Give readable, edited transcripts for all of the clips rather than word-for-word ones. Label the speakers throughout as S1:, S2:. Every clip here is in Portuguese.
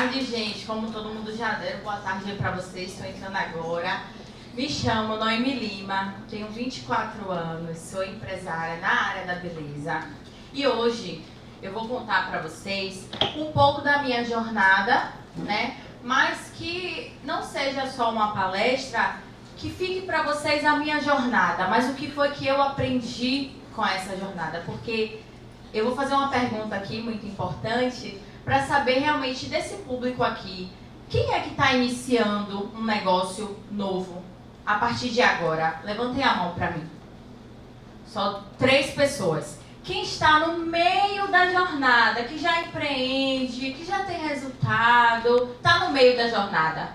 S1: tarde, gente. Como todo mundo já deram, boa tarde para vocês. Estou entrando agora. Me chamo Noemi Lima, tenho 24 anos, sou empresária na área da beleza. E hoje eu vou contar para vocês um pouco da minha jornada, né? Mas que não seja só uma palestra, que fique para vocês a minha jornada, mas o que foi que eu aprendi com essa jornada. Porque eu vou fazer uma pergunta aqui muito importante para saber realmente desse público aqui, quem é que está iniciando um negócio novo a partir de agora? Levantem a mão para mim. Só 3 pessoas. Quem está no meio da jornada, que já empreende, que já tem resultado, está no meio da jornada.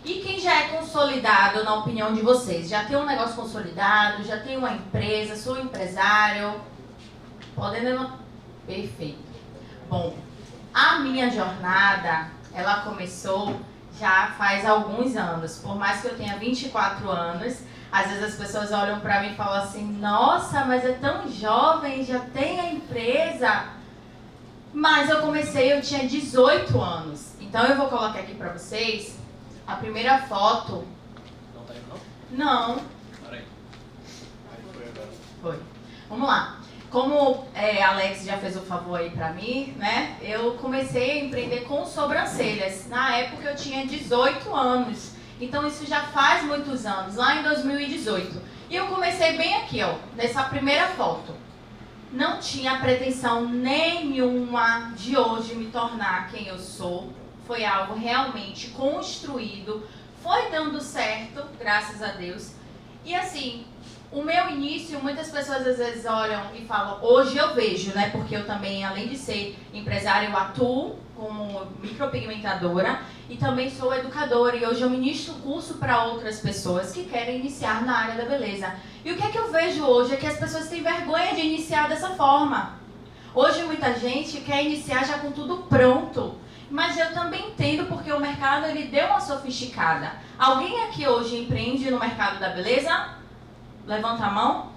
S1: E quem já é consolidado, na opinião de vocês? Já tem um negócio consolidado, já tem uma empresa, sou empresário? Podem levantar? Perfeito. Bom, a minha jornada, ela começou já faz alguns anos. Por mais que eu tenha 24 anos, às vezes as pessoas olham para mim e falam assim, nossa, mas é tão jovem, já tem a empresa. Mas eu comecei, eu tinha 18 anos. Então eu vou colocar aqui para vocês a primeira foto.
S2: Não tá indo,
S1: não? Não.
S2: Peraí. Foi agora.
S1: Foi. Vamos lá. Como Alex já fez o favor aí pra mim, né? Eu comecei a empreender com sobrancelhas. Na época eu tinha 18 anos. Então isso já faz muitos anos, lá em 2018. E eu comecei bem aqui, ó, nessa primeira foto. Não tinha pretensão nenhuma de hoje me tornar quem eu sou. Foi algo realmente construído. Foi dando certo, graças a Deus. E assim, o meu início, muitas pessoas às vezes olham e falam, hoje eu vejo, né? Porque eu também, além de ser empresária, eu atuo como micropigmentadora e também sou educadora. E hoje eu ministro curso para outras pessoas que querem iniciar na área da beleza. E o que é que eu vejo hoje? É que as pessoas têm vergonha de iniciar dessa forma. Hoje muita gente quer iniciar já com tudo pronto. Mas eu também entendo porque o mercado ele deu uma sofisticada. Alguém aqui hoje empreende no mercado da beleza? Levanta a mão.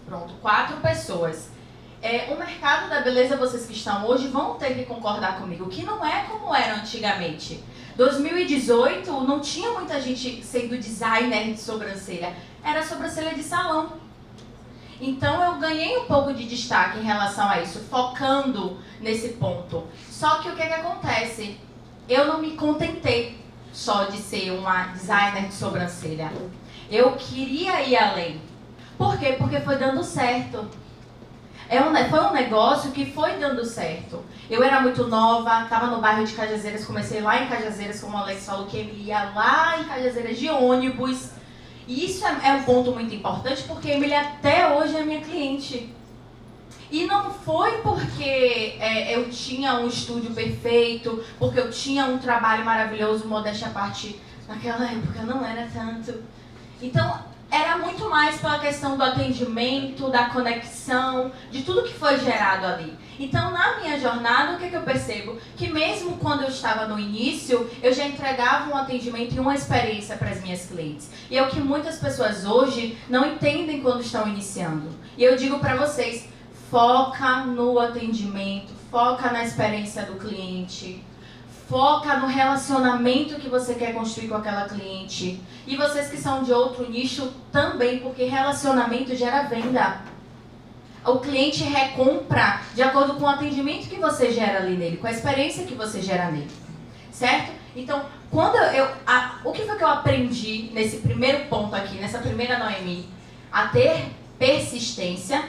S1: Pronto, 4 pessoas. O mercado da beleza, vocês que estão hoje, vão ter que concordar comigo, que não é como era antigamente. 2018, não tinha muita gente sendo designer de sobrancelha. Era sobrancelha de salão. Então eu ganhei um pouco de destaque em relação a isso, focando nesse ponto. Só que o que acontece? Eu não me contentei só de ser uma designer de sobrancelha. Eu queria ir além. Por quê? Porque foi dando certo. Foi um negócio que foi dando certo. Eu era muito nova, estava no bairro de Cajazeiras, comecei lá em Cajazeiras, como o Alex falou, que ele ia lá em Cajazeiras de ônibus. E isso é um ponto muito importante, porque a Emily até hoje é minha cliente. E não foi porque eu tinha um estúdio perfeito, porque eu tinha um trabalho maravilhoso, modéstia à parte, naquela época não era tanto. Então, era muito mais pela questão do atendimento, da conexão, de tudo que foi gerado ali. Então, na minha jornada, o que eu percebo? Que mesmo quando eu estava no início, eu já entregava um atendimento e uma experiência para as minhas clientes. E é o que muitas pessoas hoje não entendem quando estão iniciando. E eu digo para vocês, foca no atendimento, foca na experiência do cliente, foca no relacionamento que você quer construir com aquela cliente. E vocês que são de outro nicho também, porque relacionamento gera venda. O cliente recompra de acordo com o atendimento que você gera ali nele, com a experiência que você gera nele. Certo? Então, o que foi que eu aprendi nesse primeiro ponto aqui, nessa primeira Noemi? A ter persistência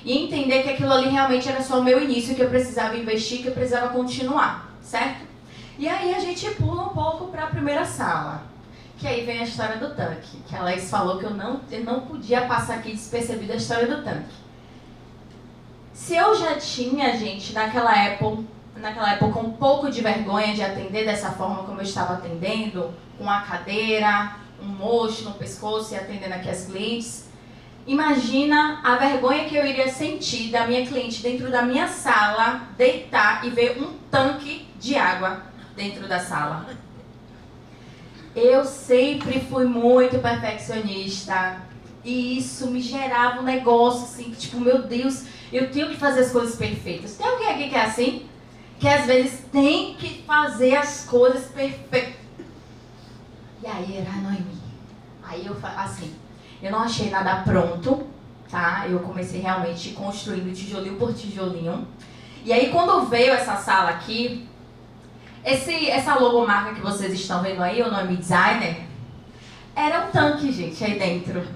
S1: e entender que aquilo ali realmente era só o meu início, que eu precisava investir, que eu precisava continuar. Certo? E aí a gente pula um pouco para a primeira sala, que aí vem a história do tanque, que a Alex falou que eu não podia passar aqui despercebida a história do tanque. Se eu já tinha, gente, naquela época um pouco de vergonha de atender dessa forma como eu estava atendendo, com a cadeira, um mocho no pescoço e atendendo aqui as clientes, imagina a vergonha que eu iria sentir da minha cliente dentro da minha sala, deitar e ver um tanque de água dentro da sala. Eu sempre fui muito perfeccionista e isso me gerava um negócio assim, tipo, meu Deus, eu tenho que fazer as coisas perfeitas. Tem alguém aqui que é assim? que às vezes tem que fazer as coisas perfeitas. E aí era a Noemi. Aí eu, assim, eu não achei nada pronto, tá? Eu comecei realmente construindo tijolinho por tijolinho. E aí quando veio essa sala aqui, essa logomarca que vocês estão vendo aí, o Noemi Designer, era um tanque, gente, aí dentro.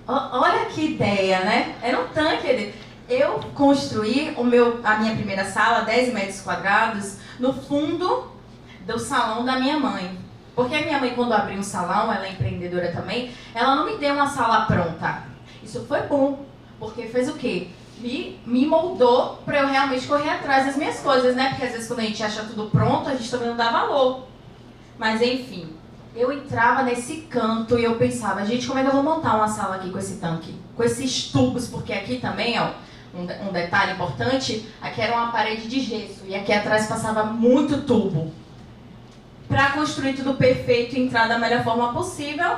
S1: Olha que ideia, né? Era um tanque aí dentro. Eu construí a minha primeira sala, 10 metros quadrados, no fundo do salão da minha mãe. Porque a minha mãe, quando abriu um salão, ela é empreendedora também, ela não me deu uma sala pronta. Isso foi bom, porque fez o quê? Me moldou para eu realmente correr atrás das minhas coisas, né? Porque às vezes quando a gente acha tudo pronto, a gente também não dá valor. Mas enfim, eu entrava nesse canto e eu pensava, gente, como é que eu vou montar uma sala aqui com esse tanque? Com esses tubos, porque aqui também, ó, um detalhe importante, aqui era uma parede de gesso e aqui atrás passava muito tubo. Para construir tudo perfeito e entrar da melhor forma possível,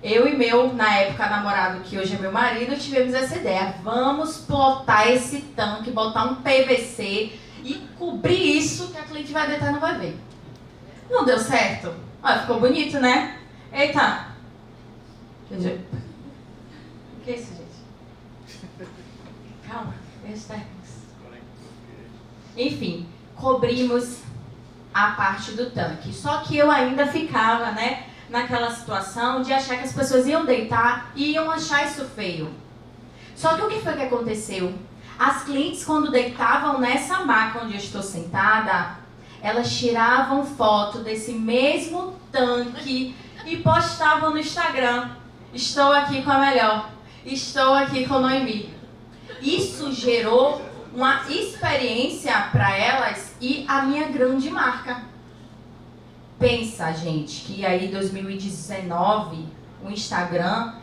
S1: eu e meu, na época, namorado, que hoje é meu marido, tivemos essa ideia. Vamos plotar esse tanque, botar um PVC e cobrir isso que a cliente vai deitar e não vai ver. Não deu certo? Olha, ficou bonito, né? Eita! O que é isso, gente? Calma, enfim, cobrimos a parte do tanque. Só que eu ainda ficava, né, naquela situação de achar que as pessoas iam deitar e iam achar isso feio. Só que o que foi que aconteceu? As clientes, quando deitavam nessa maca onde eu estou sentada, elas tiravam foto desse mesmo tanque e postavam no Instagram. Estou aqui com a melhor. Estou aqui com a Noemi. Isso gerou uma experiência para elas e a minha grande marca. Pensa, gente, que aí em 2019, o Instagram,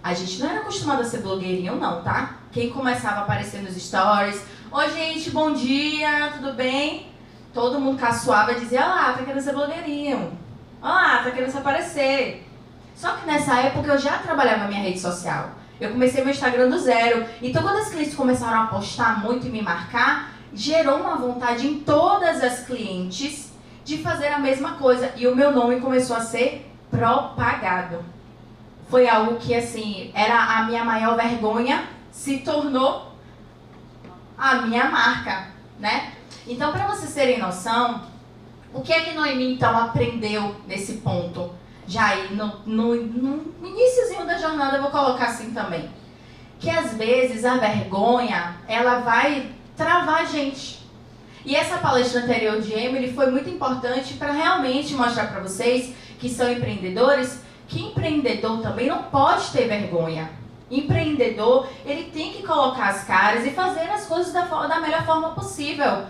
S1: a gente não era acostumado a ser blogueirinho não, tá? Quem começava a aparecer nos stories, oi gente, bom dia, tudo bem? Todo mundo caçoava e dizia, olá, tá querendo ser blogueirinho. Olá, tá querendo se aparecer. Só que nessa época eu já trabalhava minha rede social. Eu comecei meu Instagram do zero. Então quando as clientes começaram a postar muito e me marcar, gerou uma vontade em todas as clientes de fazer a mesma coisa. E o meu nome começou a ser propagado. Foi algo que, assim, era a minha maior vergonha, se tornou a minha marca, né? Então, para vocês terem noção, o que é que Noemi, então, aprendeu nesse ponto? Já aí, no iniciozinho da jornada, eu vou colocar assim também. Que, às vezes, a vergonha, ela vai travar a gente. E essa palestra anterior de Emily foi muito importante para realmente mostrar para vocês que são empreendedores, que empreendedor também não pode ter vergonha. Empreendedor, ele tem que colocar as caras e fazer as coisas da melhor forma possível.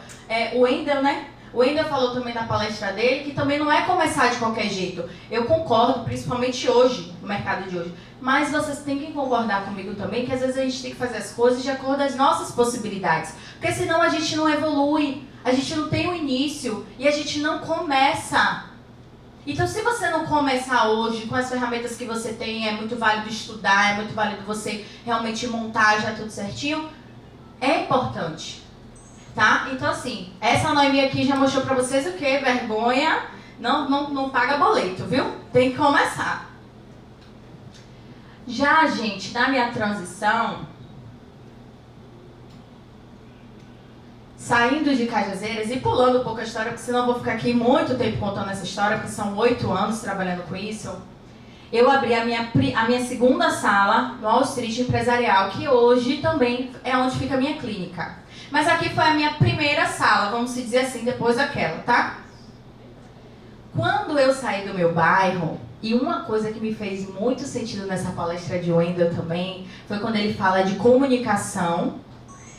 S1: O Wendel, né? O Wendel falou também na palestra dele que também não é começar de qualquer jeito. Eu concordo, principalmente hoje, no mercado de hoje. Mas vocês têm que concordar comigo também que às vezes a gente tem que fazer as coisas de acordo com as nossas possibilidades. Porque senão a gente não evolui, a gente não tem um início e a gente não começa. Então, se você não começar hoje com as ferramentas que você tem, é muito válido estudar, é muito válido você realmente montar já tudo certinho, é importante, tá? Então, assim, essa Noemi aqui já mostrou pra vocês o que? Vergonha não paga boleto, viu? Tem que começar. Já, gente, na minha transição, saindo de Cajazeiras e pulando um pouco a história, porque senão eu vou ficar aqui muito tempo contando essa história, porque são 8 anos trabalhando com isso. Eu abri a minha segunda sala no Wall Street Empresarial, que hoje também é onde fica a minha clínica. Mas aqui foi a minha primeira sala, vamos dizer assim, depois daquela, tá? Quando eu saí do meu bairro, e uma coisa que me fez muito sentido nessa palestra de Wendel também, foi quando ele fala de comunicação,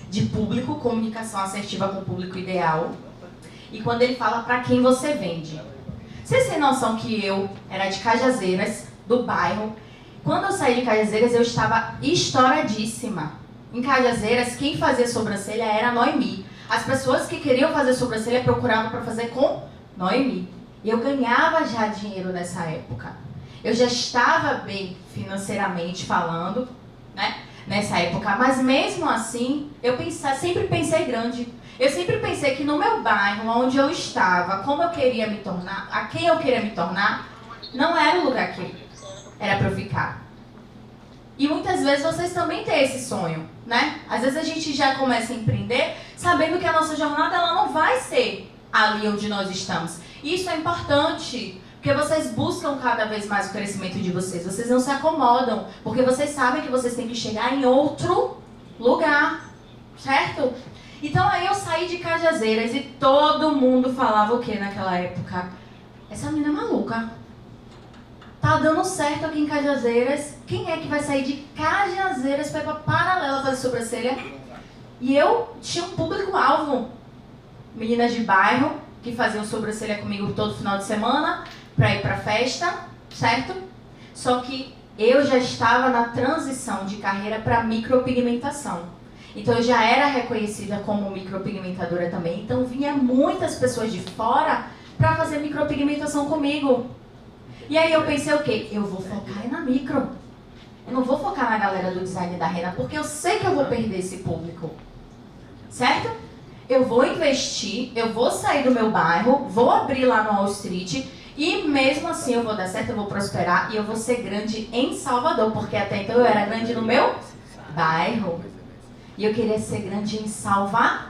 S1: de público, comunicação assertiva com o público ideal. E quando ele fala para quem você vende. Vocês têm noção que eu era de Cajazeiras, do bairro. Quando eu saí de Cajazeiras, eu estava estouradíssima. Em Cajazeiras, quem fazia sobrancelha era a Noemi. As pessoas que queriam fazer sobrancelha procuravam para fazer com Noemi. E eu ganhava já dinheiro nessa época. Eu já estava bem financeiramente falando, né? Nessa época, mas mesmo assim, eu sempre pensei grande. Eu sempre pensei que no meu bairro, onde eu estava, como eu queria me tornar, a quem eu queria me tornar, não era o lugar que era para eu ficar. E muitas vezes vocês também têm esse sonho, né? Às vezes a gente já começa a empreender sabendo que a nossa jornada ela não vai ser ali onde nós estamos. E isso é importante, porque vocês buscam cada vez mais o crescimento de vocês. Vocês não se acomodam, porque vocês sabem que vocês têm que chegar em outro lugar, certo? Então aí eu saí de Cajazeiras e todo mundo falava o que naquela época? Essa menina é maluca. Tá dando certo aqui em Cajazeiras. Quem é que vai sair de Cajazeiras para ir pra Paralela fazer sobrancelha? E eu tinha um público-alvo. Meninas de bairro que faziam sobrancelha comigo todo final de semana para ir pra festa, certo? Só que eu já estava na transição de carreira para micropigmentação. Então eu já era reconhecida como micropigmentadora também. Então vinha muitas pessoas de fora para fazer micropigmentação comigo. E aí eu pensei o quê? Eu vou focar na micro. Eu não vou focar na galera do design da Rena, porque eu sei que eu vou perder esse público. Certo? Eu vou investir, eu vou sair do meu bairro, vou abrir lá no Wall Street e mesmo assim eu vou dar certo, eu vou prosperar e eu vou ser grande em Salvador, porque até então eu era grande no meu bairro. E eu queria ser grande em Salvador.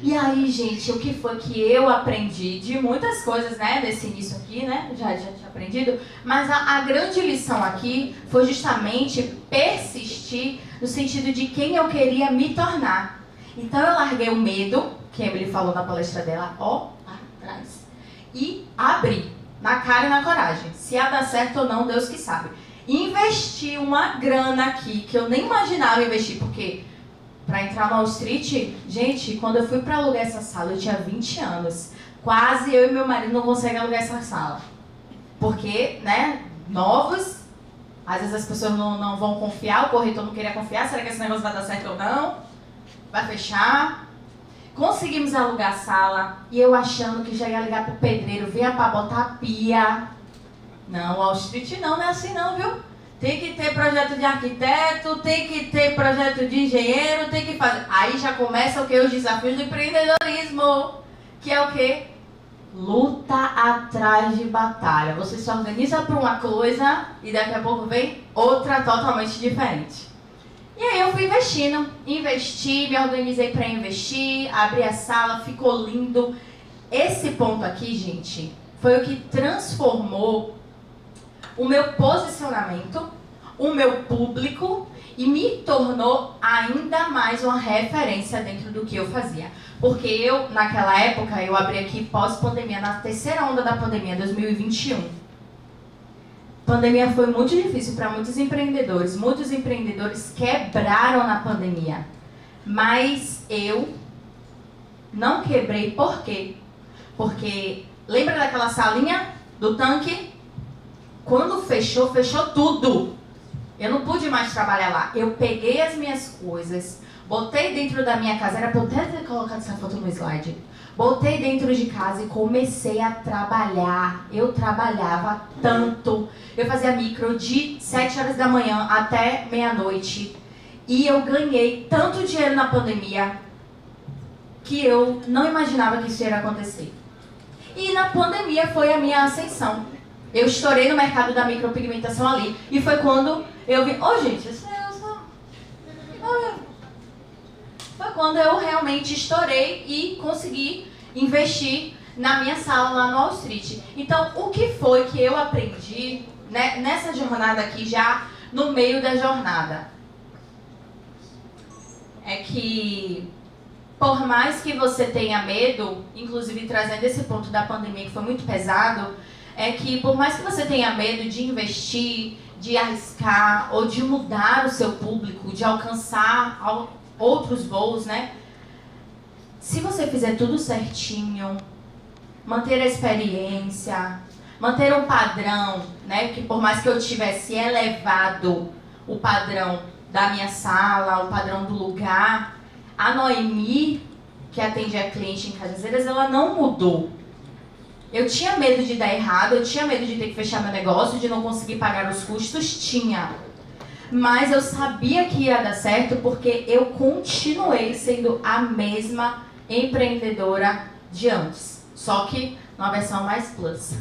S1: E aí, gente, o que foi que eu aprendi de muitas coisas, né, desse início aqui, né, já tinha aprendido, mas a grande lição aqui foi justamente persistir no sentido de quem eu queria me tornar. Então eu larguei o medo, que a Emily falou na palestra dela, ó, lá atrás, e abri, na cara e na coragem. Se ia dar certo ou não, Deus que sabe. Investi uma grana aqui, que eu nem imaginava investir, porque para entrar no Wall Street, gente, quando eu fui para alugar essa sala, eu tinha 20 anos. Quase eu e meu marido não conseguem alugar essa sala. Porque, né, novos, às vezes as pessoas não vão confiar, o corretor não queria confiar, será que esse negócio vai dar certo ou não? Vai fechar? Conseguimos alugar a sala e eu achando que já ia ligar pro pedreiro, venha para botar a pia. Não, Wall Street não é assim não, viu? Tem que ter projeto de arquiteto, tem que ter projeto de engenheiro, tem que fazer... Aí já começa o que? Os desafios do empreendedorismo. Que é o quê? Luta atrás de batalha. Você se organiza para uma coisa e daqui a pouco vem outra totalmente diferente. E aí eu fui investindo. Investi, me organizei para investir, abri a sala, ficou lindo. Esse ponto aqui, gente, foi o que transformou o meu posicionamento, o meu público e me tornou ainda mais uma referência dentro do que eu fazia. Porque eu, naquela época, eu abri aqui pós-pandemia, na terceira onda da pandemia, 2021. Pandemia foi muito difícil para muitos empreendedores quebraram na pandemia. Mas eu não quebrei, por quê? Porque, lembra daquela salinha do tanque? Quando fechou, fechou tudo. Eu não pude mais trabalhar lá. Eu peguei as minhas coisas, botei dentro da minha casa, era para eu até ter colocado essa foto no slide. Botei dentro de casa e comecei a trabalhar. Eu trabalhava tanto. Eu fazia micro de 7 horas da manhã até meia-noite. E eu ganhei tanto dinheiro na pandemia que eu não imaginava que isso ia acontecer. E na pandemia foi a minha ascensão. Eu estourei no mercado da micropigmentação ali. E foi quando eu vi... gente, isso é só... Foi quando eu realmente estourei e consegui investir na minha sala lá no Wall Street. Então, o que foi que eu aprendi, né, nessa jornada aqui, já no meio da jornada? É que, por mais que você tenha medo, inclusive trazendo esse ponto da pandemia que foi muito pesado, é que por mais que você tenha medo de investir, de arriscar ou de mudar o seu público, de alcançar outros voos, né? Se você fizer tudo certinho, manter a experiência, manter um padrão, né? Que por mais que eu tivesse elevado o padrão da minha sala, o padrão do lugar, a Noemi, que atendia cliente em Cajazeiras, ela não mudou. Eu tinha medo de dar errado, eu tinha medo de ter que fechar meu negócio, de não conseguir pagar os custos, tinha. Mas eu sabia que ia dar certo porque eu continuei sendo a mesma empreendedora de antes. Só que numa versão mais plus.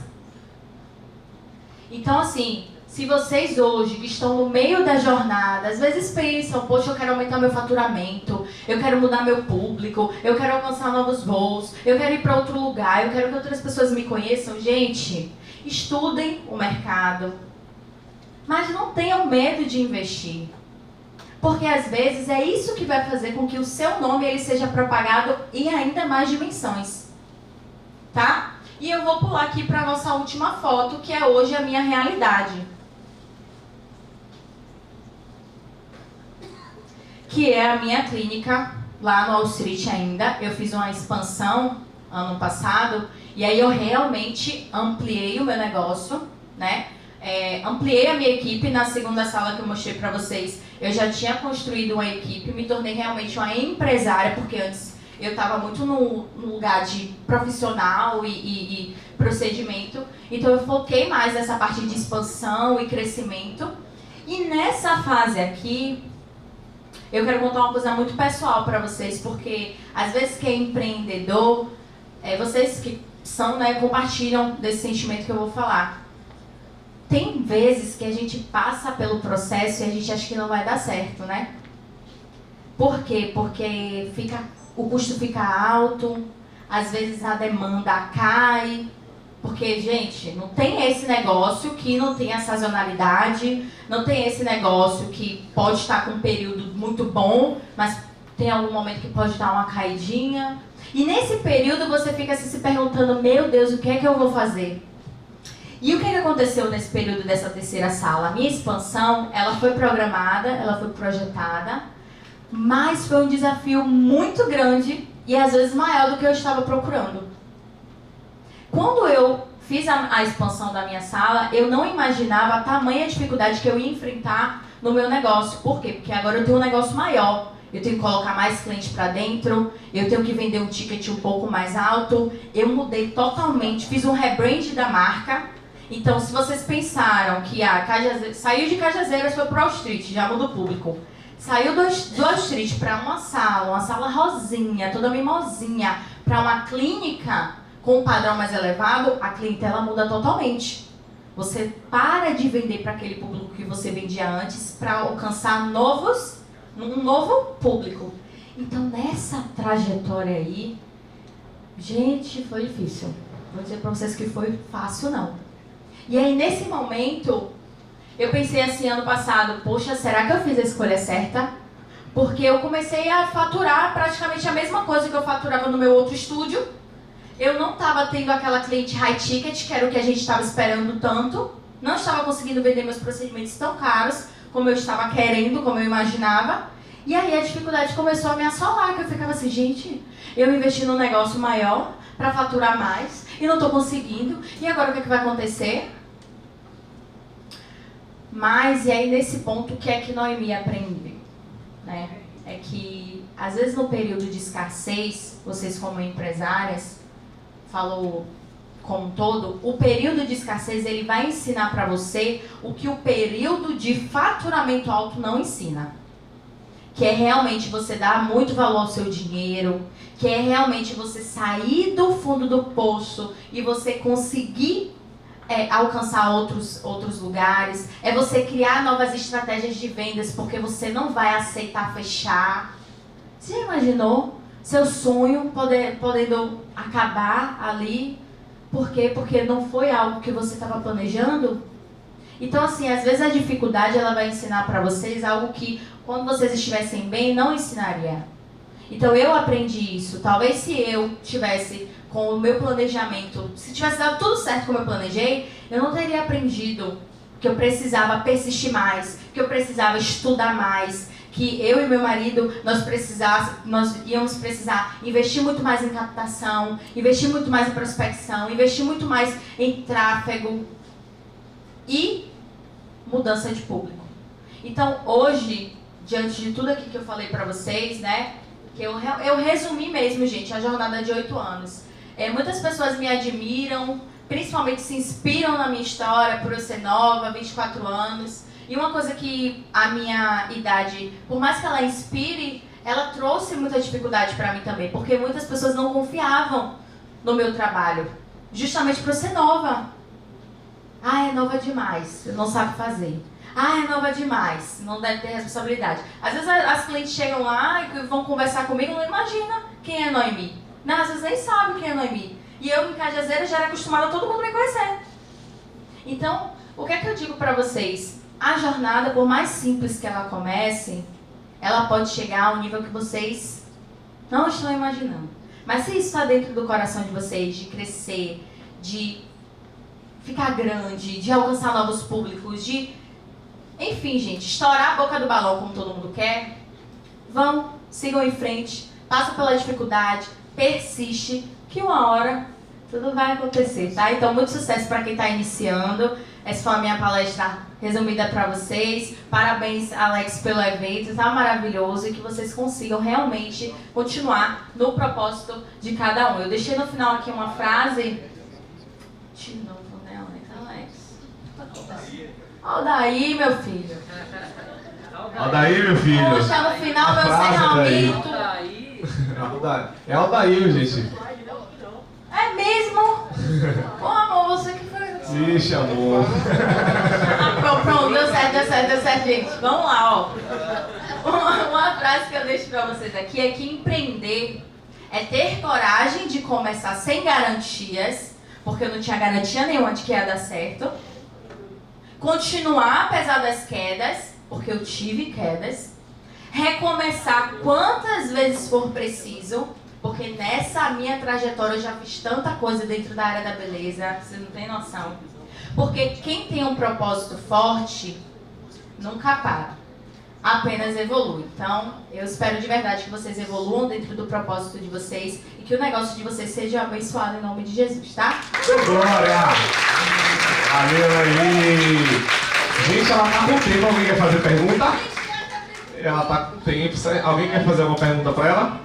S1: Então, assim, se vocês hoje que estão no meio da jornada, às vezes pensam, poxa, eu quero aumentar meu faturamento, eu quero mudar meu público, eu quero alcançar novos voos, eu quero ir para outro lugar, eu quero que outras pessoas me conheçam. Gente, estudem o mercado, mas não tenham medo de investir. Porque às vezes é isso que vai fazer com que o seu nome ele seja propagado em ainda mais dimensões. Tá? E eu vou pular aqui para a nossa última foto, que é hoje a minha realidade. Que é a minha clínica lá no Wall Street ainda. Eu fiz uma expansão ano passado e aí eu realmente ampliei o meu negócio, né? Ampliei a minha equipe. Na segunda sala que eu mostrei para vocês, eu já tinha construído uma equipe, me tornei realmente uma empresária, porque antes eu estava muito no lugar de profissional e procedimento. Então eu foquei mais nessa parte de expansão e crescimento. E nessa fase aqui, eu quero contar uma coisa muito pessoal para vocês, porque às vezes quem é empreendedor, vocês que são, né, compartilham desse sentimento que eu vou falar. Tem vezes que a gente passa pelo processo e a gente acha que não vai dar certo, né? Por quê? Porque o custo fica alto, às vezes a demanda cai, porque, gente, não tem esse negócio que não tem a sazonalidade, não tem esse negócio que pode estar com um período muito bom, mas tem algum momento que pode dar uma caidinha. E nesse período você fica se perguntando, meu Deus, o que é que eu vou fazer? E o que aconteceu nesse período dessa terceira sala? A minha expansão, ela foi programada, ela foi projetada, mas foi um desafio muito grande e às vezes maior do que eu estava procurando. Quando eu fiz a expansão da minha sala, eu não imaginava a tamanha dificuldade que eu ia enfrentar no meu negócio. Por quê? Porque agora eu tenho um negócio maior. Eu tenho que colocar mais cliente para dentro, eu tenho que vender um ticket um pouco mais alto. Eu mudei totalmente, fiz um rebrand da marca. Então, se vocês pensaram que saiu de Cajazeiras, foi para Wall Street, já muda o público. Saiu do Wall Street para uma sala rosinha, toda mimosinha, para uma clínica com um padrão mais elevado, a clientela muda totalmente. Você para de vender para aquele público que você vendia antes para alcançar um novo público. Então, nessa trajetória aí, gente, foi difícil. Vou dizer para vocês que foi fácil, não. E aí, nesse momento, eu pensei assim, ano passado, poxa, será que eu fiz a escolha certa? Porque eu comecei a faturar praticamente a mesma coisa que eu faturava no meu outro estúdio. Eu não estava tendo aquela cliente high ticket, que era o que a gente estava esperando tanto. Não estava conseguindo vender meus procedimentos tão caros como eu estava querendo, como eu imaginava. E aí a dificuldade começou a me assolar, que eu ficava assim, gente, eu investi num negócio maior para faturar mais e não estou conseguindo. E agora o que vai acontecer? Mas, e aí nesse ponto, o que é que Noemi aprendeu? Né? É que, às vezes no período de escassez, vocês como empresárias, falou como um todo, o período de escassez ele vai ensinar para você o que o período de faturamento alto não ensina. Que é realmente você dar muito valor ao seu dinheiro, que é realmente você sair do fundo do poço e você conseguir alcançar outros lugares, é você criar novas estratégias de vendas, porque você não vai aceitar fechar. Você já imaginou seu sonho podendo acabar ali? Por quê? Porque não foi algo que você estava planejando? Então, assim, às vezes a dificuldade ela vai ensinar para vocês algo que, quando vocês estivessem bem, não ensinaria. Então, eu aprendi isso. Talvez se eu tivesse com o meu planejamento, se tivesse dado tudo certo como eu planejei, eu não teria aprendido que eu precisava persistir mais, que eu precisava estudar mais, que eu e meu marido, nós íamos precisar investir muito mais em captação, investir muito mais em prospecção, investir muito mais em tráfego e mudança de público. Então, hoje, diante de tudo aqui que eu falei para vocês, né, que eu resumi mesmo, gente, a jornada de 8 anos. Muitas pessoas me admiram, principalmente se inspiram na minha história, por eu ser nova, 24 anos. E uma coisa que a minha idade, por mais que ela inspire, ela trouxe muita dificuldade para mim também, porque muitas pessoas não confiavam no meu trabalho, justamente por eu ser nova. Ah, é nova demais, não sabe fazer. Ah, é nova demais, não deve ter responsabilidade. Às vezes as clientes chegam lá e vão conversar comigo e não imagina quem é Noemi. Não, às vezes nem sabe quem é Noemi. E eu, em Cajazeira, já era acostumada a todo mundo me conhecer. Então, o que é que eu digo para vocês? A jornada, por mais simples que ela comece, ela pode chegar ao nível que vocês não estão imaginando. Mas se isso está dentro do coração de vocês, de crescer, de ficar grande, de alcançar novos públicos, de... Enfim, gente, estourar a boca do balão como todo mundo quer, vão, sigam em frente, passam pela dificuldade, persiste, que uma hora tudo vai acontecer, tá? Então, muito sucesso para quem está iniciando. Essa foi a minha palestra resumida para vocês. Parabéns, Alex, pelo evento, tá maravilhoso, e que vocês consigam realmente continuar no propósito de cada um. Eu deixei no final aqui uma frase. De novo, né, Alex? Olha o daí, meu filho.
S3: Olha daí, meu filho.
S1: Poxa, no final,
S3: a
S1: meu
S3: frase
S1: encerramento.
S3: É o daí, gente.
S1: É mesmo? Pô, amor, você que foi...
S3: Ixi, amor.
S1: Pronto, deu certo, gente. Vamos lá, ó. Uma frase que eu deixo pra vocês aqui é que empreender é ter coragem de começar sem garantias, porque eu não tinha garantia nenhuma de que ia dar certo. Continuar apesar das quedas, porque eu tive quedas. Recomeçar quantas vezes for preciso, porque nessa minha trajetória eu já fiz tanta coisa dentro da área da beleza, você não tem noção. Porque quem tem um propósito forte, nunca para, apenas evolui. Então, eu espero de verdade que vocês evoluam dentro do propósito de vocês e que o negócio de vocês seja abençoado em nome de Jesus, tá?
S3: Glória! Valeu aí! Gente, ela tá com tempo. Alguém quer fazer pergunta? Ela tá com tempo. Alguém quer fazer uma pergunta pra ela?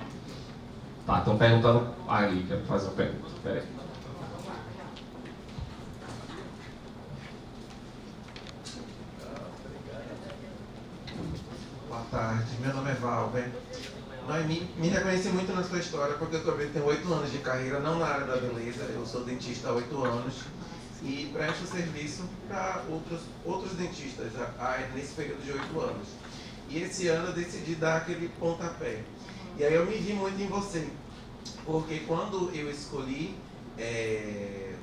S3: Tá, estão perguntando ali, quero fazer uma pergunta. Pera aí.
S4: Boa tarde, meu nome é Valber. Noemi, me reconheci muito na sua história porque eu também tenho 8 anos de carreira, não na área da beleza. Eu sou dentista há 8 anos e presto serviço para outros dentistas nesse período de 8 anos. E esse ano eu decidi dar aquele pontapé. E aí eu me vi muito em você, porque quando eu escolhi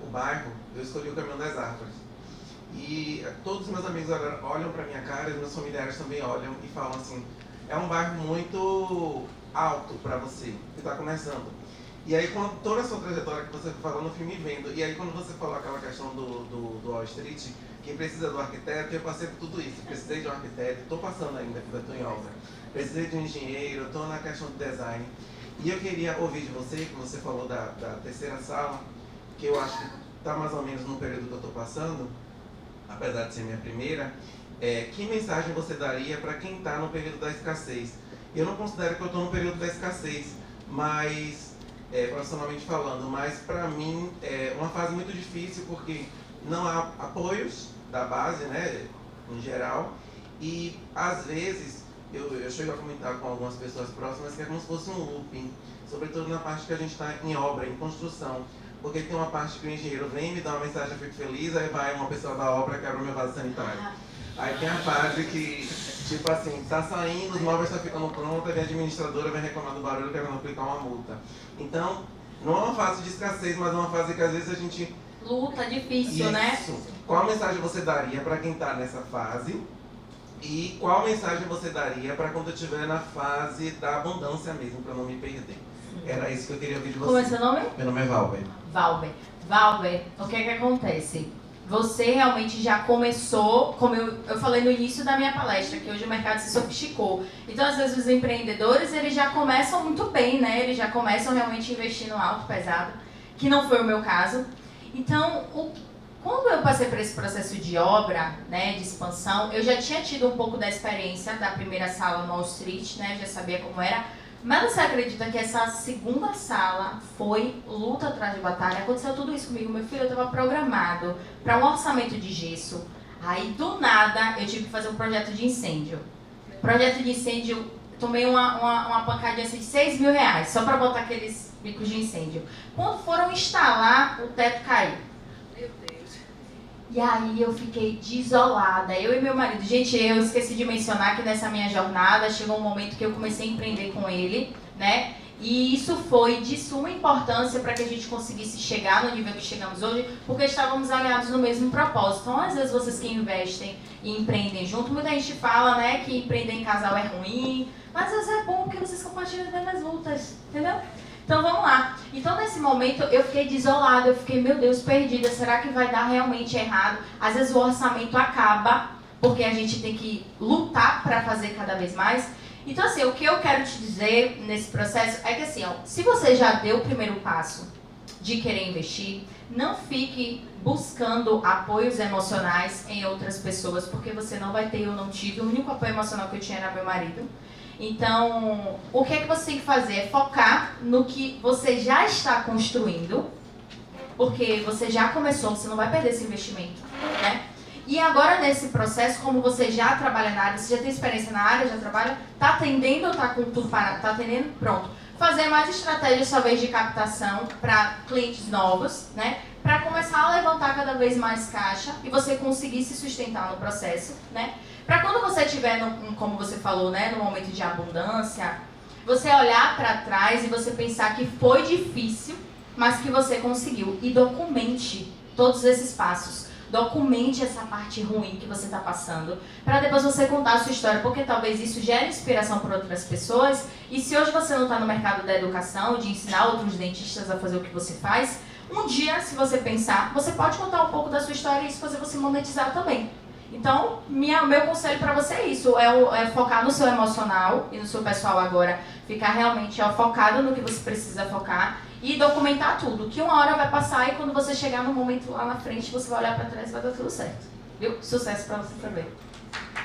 S4: o bairro, eu escolhi o Caminho das Árvores. E todos os meus amigos olham para minha cara, os meus familiares também olham e falam assim, é um bairro muito alto para você, que está começando. E aí, quando toda a sua trajetória que você falou no filme vendo, e aí quando você falou aquela questão do Wall Street, quem precisa do arquiteto, eu passei por tudo isso. Precisei de um arquiteto, estou passando ainda, porque eu estou em obra. Precisei de um engenheiro, estou na questão do design. E eu queria ouvir de você, que você falou da terceira sala, que eu acho que está mais ou menos no período que eu estou passando, apesar de ser minha primeira, que mensagem você daria para quem está no período da escassez? Eu não considero que eu estou no período da escassez, mas profissionalmente falando, mas para mim é uma fase muito difícil porque não há apoios da base, né, em geral, e às vezes eu chego a comentar com algumas pessoas próximas que é como se fosse um looping, sobretudo na parte que a gente está em obra, em construção, porque tem uma parte que o engenheiro vem, me dá uma mensagem, eu fico feliz, aí vai uma pessoa da obra e quebra o meu vaso sanitário. Aí tem a fase que, tipo assim, tá saindo, os móveis estão ficando prontos, a administradora vem reclamar do barulho, querendo aplicar uma multa. Então, não é uma fase de escassez, mas é uma fase que às vezes a gente...
S1: Luta difícil, né?
S4: Qual mensagem você daria para quem está nessa fase? E qual mensagem você daria para quando eu estiver na fase da abundância mesmo, para não me perder? Era isso que eu queria ouvir de você.
S1: Como é seu nome?
S4: Meu nome é Valber.
S1: Valber, o que é que acontece? Você realmente já começou, como eu falei no início da minha palestra, que hoje o mercado se sofisticou. Então, às vezes, os empreendedores, eles já começam muito bem, né? Eles já começam realmente investindo alto, pesado, que não foi o meu caso. Então, quando eu passei por esse processo de obra, né, de expansão, eu já tinha tido um pouco da experiência da primeira sala no Wall Street, né? Já sabia como era. Mas você acredita que essa segunda sala foi luta atrás de batalha? Aconteceu tudo isso comigo. Meu filho, eu estava programado para um orçamento de gesso Aí, do nada, eu tive que fazer um projeto de incêndio. Projeto de incêndio, tomei uma pancadinha assim de 6 mil reais, só para botar aqueles bicos de incêndio. Quando foram instalar, o teto caiu.
S5: Meu Deus.
S1: E aí eu fiquei desolada, eu e meu marido. Gente, eu esqueci de mencionar que nessa minha jornada chegou um momento que eu comecei a empreender com ele, né? E isso foi de suma importância para que a gente conseguisse chegar no nível que chegamos hoje, porque estávamos alinhados no mesmo propósito. Então, às vezes, vocês que investem e empreendem junto, muita gente fala, né, que empreender em casal é ruim, mas às vezes é bom porque vocês compartilham as mesmas lutas, entendeu? Então, vamos lá. Então, nesse momento, eu fiquei desolada, eu fiquei, meu Deus, perdida, será que vai dar realmente errado? Às vezes, o orçamento acaba, porque a gente tem que lutar para fazer cada vez mais. Então, assim, o que eu quero te dizer nesse processo é que, assim, ó, se você já deu o primeiro passo de querer investir, não fique buscando apoios emocionais em outras pessoas, porque você não vai ter, eu não tive. O único apoio emocional que eu tinha era meu marido. Então, o que é que você tem que fazer? É focar no que você já está construindo, porque você já começou, você não vai perder esse investimento, né? E agora, nesse processo, como você já trabalha na área, você já tem experiência na área, já trabalha, tá atendendo ou tá com tudo parado? Tá atendendo? Pronto. Fazer mais estratégias, talvez, de captação para clientes novos, né? Para começar a levantar cada vez mais caixa e você conseguir se sustentar no processo, né? Para quando você estiver, como você falou, né, no momento de abundância, você olhar para trás e você pensar que foi difícil, mas que você conseguiu. E documente todos esses passos. Documente essa parte ruim que você está passando, para depois você contar a sua história, porque talvez isso gere inspiração para outras pessoas. E se hoje você não está no mercado da educação, de ensinar outros dentistas a fazer o que você faz, um dia, se você pensar, você pode contar um pouco da sua história e isso fazer você monetizar também. Então, meu conselho para você é isso, é focar no seu emocional e no seu pessoal agora, ficar realmente focado no que você precisa focar e documentar tudo, que uma hora vai passar e quando você chegar no momento lá na frente, você vai olhar para trás e vai dar tudo certo. Viu? Sucesso para você também.